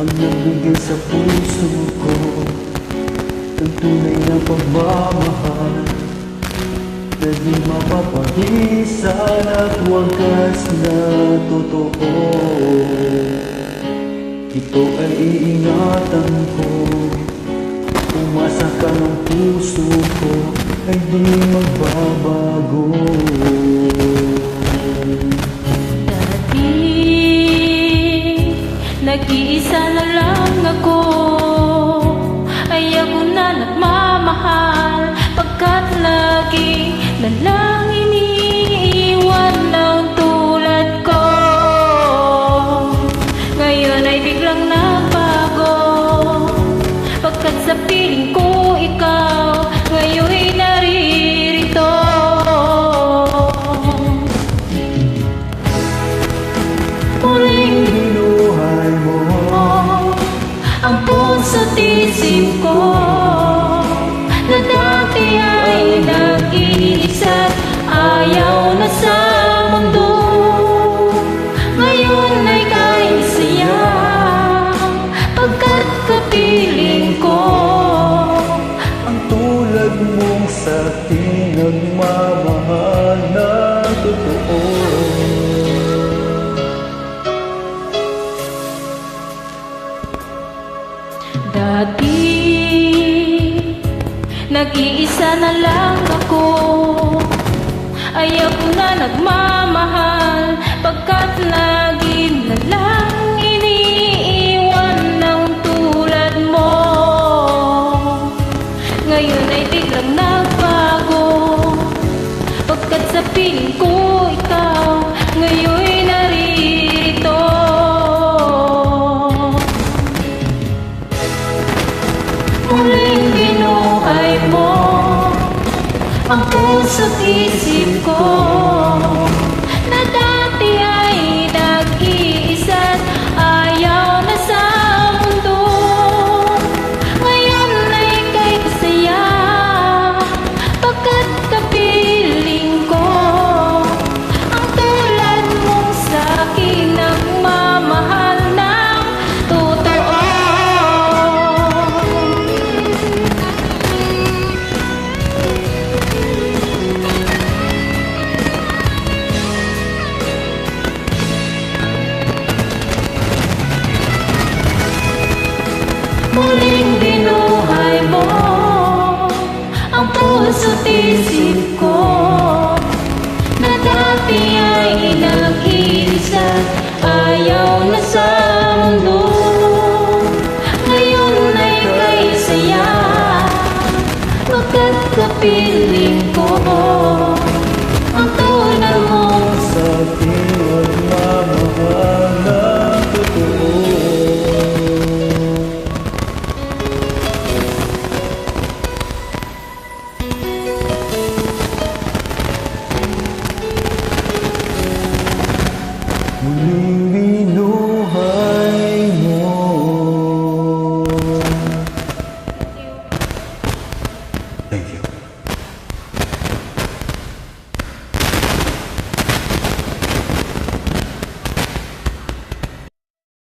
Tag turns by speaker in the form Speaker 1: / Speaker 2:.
Speaker 1: ang nagbigay sa puso ko ng tunay na pagmamahal na di mapapagisan at wagas na totoo. Ito ay iingatan ko, umasa ka ng puso ko ay di magbabago.
Speaker 2: Dati nag-iisa na lang ako, ay ako na nagmamahal, pagkat lagi na lang iniiwan ng tulad ko. Ngayon ay biglang nagbago, pagkat sa piling ko ikaw ngayon ay naririto. Muling
Speaker 1: Binuhay mo
Speaker 2: ang puso't isip ko, na dati ay nag-iisa, ayaw na sa mundo. Ngayon ay kahit saya, pagkat kapiling ko
Speaker 1: ang tulad mong sa akin nagmamahal na totoo.
Speaker 2: Dati nag-iisa na lang ako, ay ako na nagmamahal, pagkat lagi na lang iniiwan ng tulad mo. Ngayon ay biglang nagbago, pagkat sa piling ko ikaw ngayon ay naririto. Muling binuhay mo ang puso't isip ko, na dati ay nag-iisa, ayaw na sa mundo. Ngayon ay kay saya, pagkat kapiling ko ang tulad mong sa'kin nagmamahal ng totoo. Muling binuhay mo ang puso't isip ko, na dati ay nag-iisa, ayaw na sa mundo.